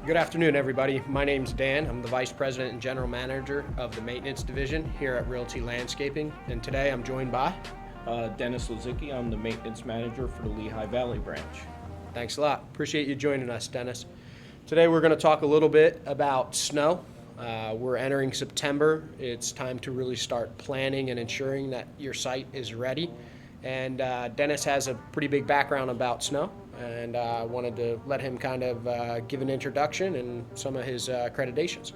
Good afternoon, everybody. My name's Dan. I'm the Vice President and General Manager of the Maintenance Division here at Realty Landscaping, and today I'm joined by... Dennis Lazicki. I'm the Maintenance Manager for the Lehigh Valley branch. Thanks a lot. Appreciate you joining us, Dennis. Today we're going to talk a little bit about snow. We're entering September. It's time to really start planning and ensuring that your site is ready. And Dennis has a pretty big background about snow, and I wanted to let him kind of give an introduction and some of his accreditations.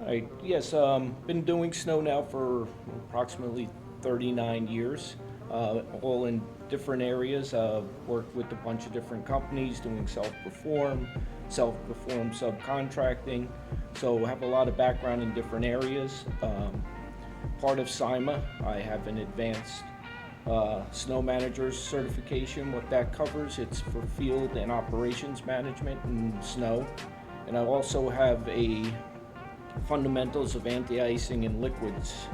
All right. Yes, been doing snow now for approximately 39 years, all in different areas. Worked with a bunch of different companies doing self-perform subcontracting. So have a lot of background in different areas. Part of SIMA, I have an advanced snow manager's certification. What that covers, it's for field and operations management in snow. And I also have a fundamentals of anti-icing and liquids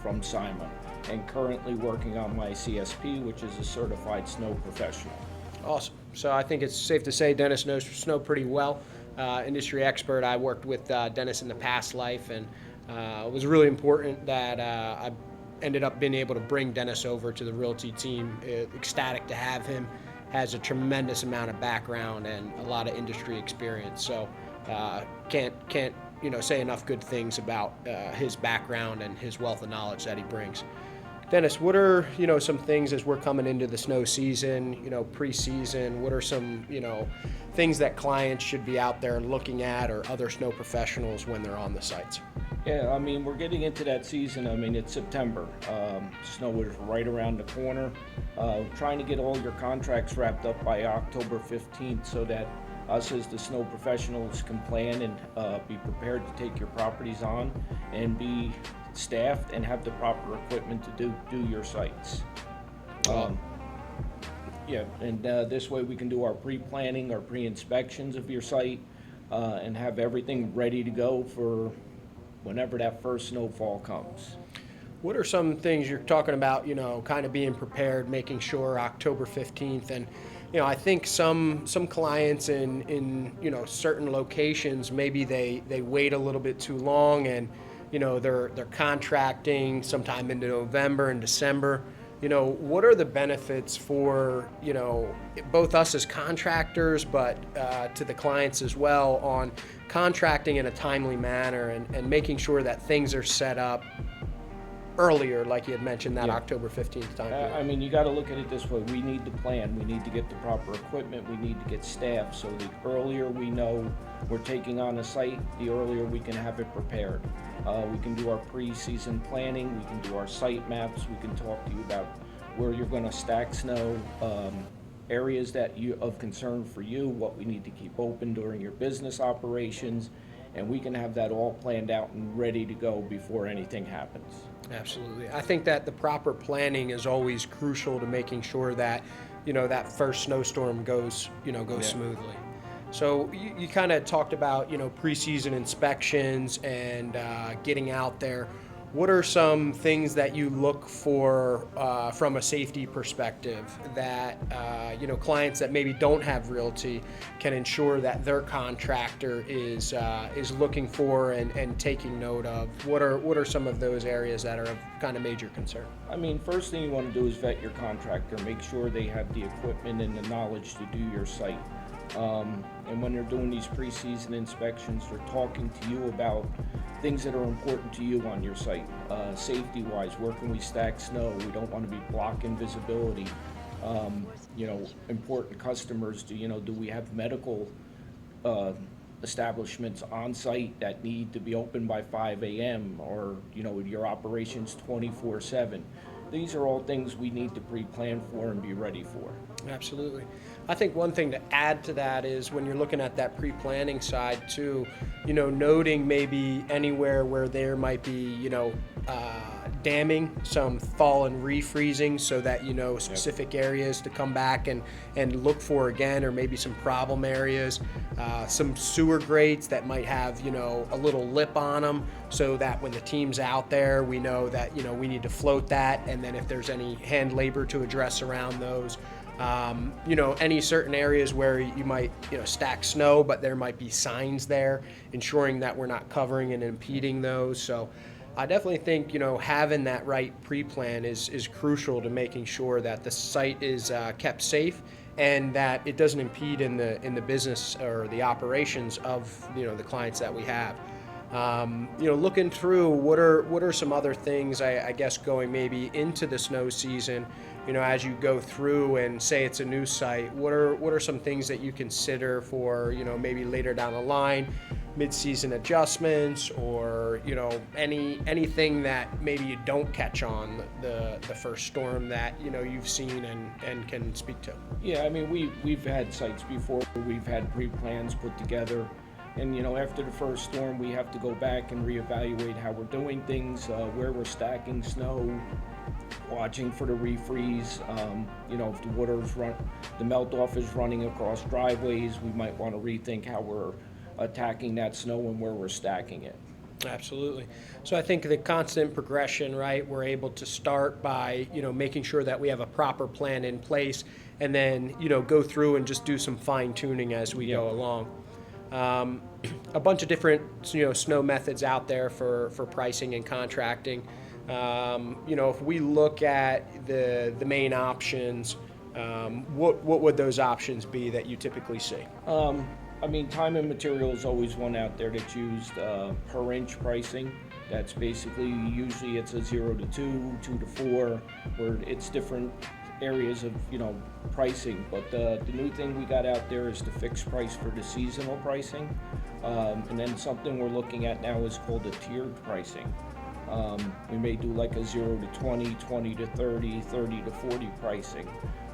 from SIMA, and currently working on my CSP, which is a certified snow professional. Awesome. So I think it's safe to say Dennis knows snow pretty well. Industry expert. I worked with Dennis in the past life, and it was really important that I ended up being able to bring Dennis over to the Realty team. Ecstatic to have him. Has a tremendous amount of background and a lot of industry experience. So can't say enough good things about his background and his wealth of knowledge that he brings. Dennis, what are some things as we're coming into the snow season, pre-season? What are some things that clients should be out there looking at, or other snow professionals when they're on the sites? Yeah, I mean, we're getting into that season. I mean, it's September. Snow is right around the corner. Trying to get all your contracts wrapped up by October 15th so that us as the snow professionals can plan and be prepared to take your properties on and be staffed and have the proper equipment to do your sites. This way we can do our pre-planning, our pre-inspections of your site, and have everything ready to go for whenever that first snowfall comes. What are some things you're talking about, kind of being prepared, making sure October 15th, and I think some clients in certain locations, maybe they wait a little bit too long, and they're contracting sometime into November and December. What are the benefits for both us as contractors, but to the clients as well, on contracting in a timely manner and making sure that things are set up earlier, like you had mentioned, that October 15th time period? I mean, you got to look at it this way. We need to plan. We need to get the proper equipment. We need to get staff. So the earlier we know we're taking on a site, the earlier we can have it prepared. We can do our pre-season planning. We can do our site maps. We can talk to you about where you're going to stack snow, areas that of concern for you, what we need to keep open during your business operations, and we can have that all planned out and ready to go before anything happens. Absolutely. I think that the proper planning is always crucial to making sure that, that first snowstorm goes smoothly. So you kind of talked about, preseason inspections and getting out there. What are some things that you look for from a safety perspective that clients that maybe don't have Realty can ensure that their contractor is looking for and taking note of? What are some of those areas that are of kind of major concern? I mean, first thing you want to do is vet your contractor. Make sure they have the equipment and the knowledge to do your site. And when they're doing these pre-season inspections, they're talking to you about things that are important to you on your site. Safety-wise, where can we stack snow? We don't want to be blocking visibility. Important customers, do we have medical establishments on site that need to be open by 5 a.m. or, your operations 24/7? These are all things we need to pre-plan for and be ready for. Absolutely. I think one thing to add to that is when you're looking at that pre-planning side too, noting maybe anywhere where there might be, damming, some thaw and refreezing, so that specific areas to come back and look for again, or maybe some problem areas, some sewer grates that might have a little lip on them, so that when the team's out there, we know that we need to float that, and then if there's any hand labor to address around those. Any certain areas where you might, stack snow, but there might be signs there, ensuring that we're not covering and impeding those. So I definitely think, having that right pre-plan is crucial to making sure that the site is kept safe and that it doesn't impede in the business or the operations of, the clients that we have. Looking through what are some other things, I guess, going maybe into the snow season, as you go through and say it's a new site, what are some things that you consider for, maybe later down the line, mid-season adjustments, or, anything that maybe you don't catch on the first storm that, you've seen and can speak to? Yeah, I mean, we've had sites before where we've had pre-plans put together. And, after the first storm, we have to go back and reevaluate how we're doing things, where we're stacking snow, watching for the refreeze. If the melt-off is running across driveways, we might want to rethink how we're attacking that snow and where we're stacking it. Absolutely. So I think the constant progression, right? We're able to start by, making sure that we have a proper plan in place, and then, go through and just do some fine tuning as we go along. A bunch of different, snow methods out there for pricing and contracting. If we look at the main options, what would those options be that you typically see? Time and material is always one out there that's used per inch pricing. That's basically, usually it's a 0 to 2, 2 to 4, where it's different areas of, pricing. But the new thing we got out there is the fixed price for the seasonal pricing. And then something we're looking at now is called a tiered pricing. We may do like a 0 to 20, 20 to 30, 30 to 40 pricing.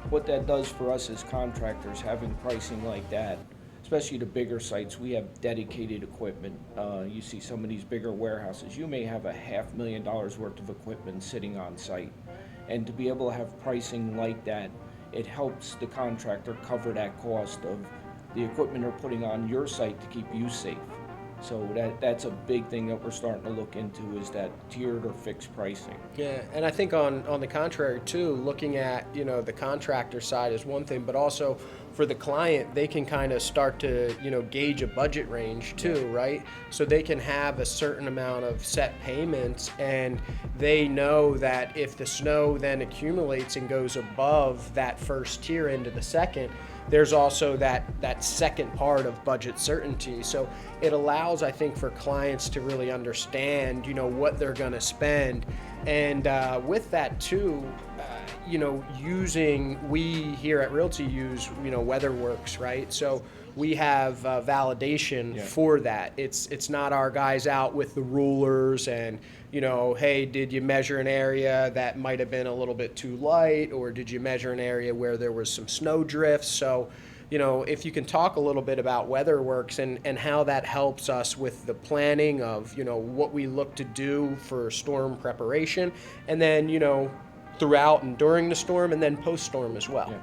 What that does for us as contractors, having pricing like that, especially the bigger sites, we have dedicated equipment. You see some of these bigger warehouses, you may have $500,000 worth of equipment sitting on site. And to be able to have pricing like that, it helps the contractor cover that cost of the equipment they're putting on your site to keep you safe. So that's a big thing that we're starting to look into, is that tiered or fixed pricing. Yeah, and I think on the contrary too, looking at, the contractor side is one thing, but also for the client, they can kind of start to, gauge a budget range too, right? So they can have a certain amount of set payments, and they know that if the snow then accumulates and goes above that first tier into the second, there's also that second part of budget certainty. So it allows, I think, for clients to really understand, what they're going to spend. And with that too, we here at Realty use, WeatherWorks, right? So we have validation for that. It's not our guys out with the rulers and, hey, did you measure an area that might have been a little bit too light, or did you measure an area where there was some snow drifts? So, if you can talk a little bit about WeatherWorks and how that helps us with the planning of, what we look to do for storm preparation, and then, throughout and during the storm, and then post-storm as well. Yeah.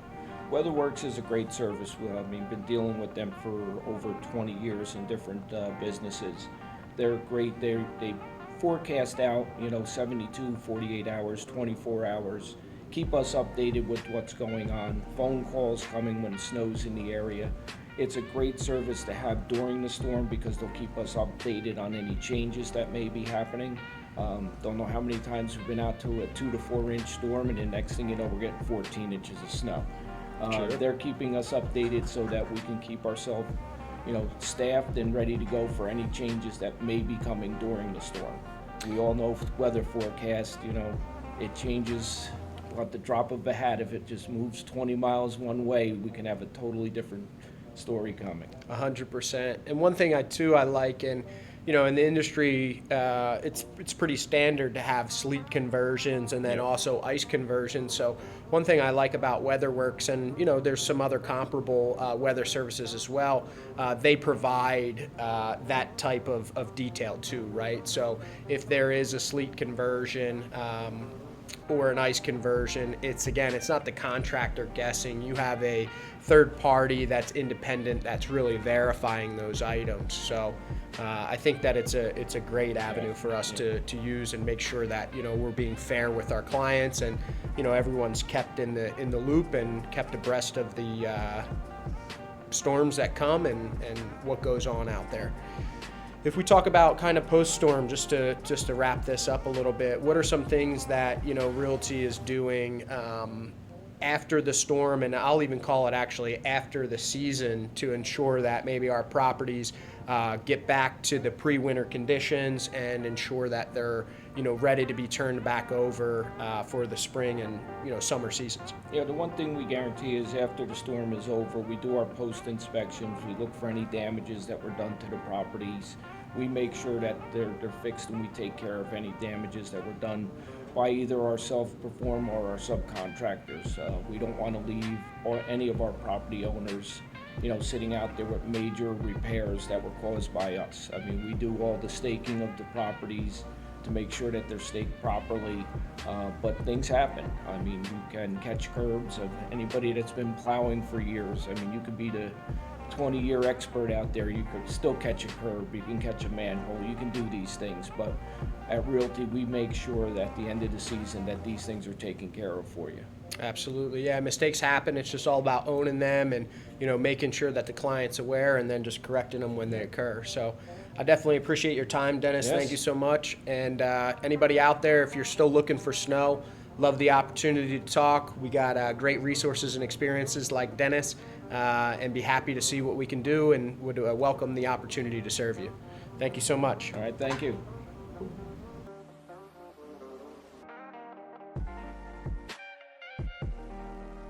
WeatherWorks is a great service. Been dealing with them for over 20 years in different businesses. They're great. They forecast out, 72, 48 hours, 24 hours, keep us updated with what's going on, phone calls coming when it snows in the area. It's a great service to have during the storm because they'll keep us updated on any changes that may be happening. Don't know how many times we've been out to a 2 to 4 inch storm, and the next thing you know, we're getting 14 inches of snow. Sure. They're keeping us updated so that we can keep ourselves, staffed and ready to go for any changes that may be coming during the storm. We all know weather forecast, it changes at the drop of a hat. If it just moves 20 miles one way, we can have a totally different story coming. 100%. And one thing I like, and in the industry, it's pretty standard to have sleet conversions and then also ice conversions. So one thing I like about WeatherWorks, and there's some other comparable weather services as well, they provide that type of detail too, right? So if there is a sleet conversion, or an ice conversion, it's not the contractor guessing. You have a third party that's independent that's really verifying those items. So I think that it's a great avenue for us to use and make sure that we're being fair with our clients, and everyone's kept in the loop and kept abreast of the storms that come and what goes on out there. If we talk about kind of post-storm, just to wrap this up a little bit, what are some things that Realty is doing after the storm, and I'll even call it actually after the season, to ensure that maybe our properties get back to the pre-winter conditions and ensure that they're ready to be turned back over for the spring and summer seasons? Yeah, the one thing we guarantee is after the storm is over, we do our post inspections. We look for any damages that were done to the properties. We make sure that they're fixed, and we take care of any damages that were done by either our self-perform or our subcontractors. We don't want to leave any of our property owners sitting out there with major repairs that were caused by us. I mean, we do all the staking of the properties to make sure that they're staked properly, but things happen. I mean, you can catch curbs. Of anybody that's been plowing for years, I mean, you could be the 20-year expert out there, you could still catch a curb, you can catch a manhole, you can do these things, but at Realty, we make sure that at the end of the season that these things are taken care of for you. Absolutely, yeah. Mistakes happen. It's just all about owning them and making sure that the client's aware, and then just correcting them when they occur. So I definitely appreciate your time, Dennis. Yes. Thank you so much. And anybody out there, if you're still looking for snow, love the opportunity to talk. We got great resources and experiences like Dennis, and be happy to see what we can do, and would welcome the opportunity to serve you. Thank you so much. All right, thank you.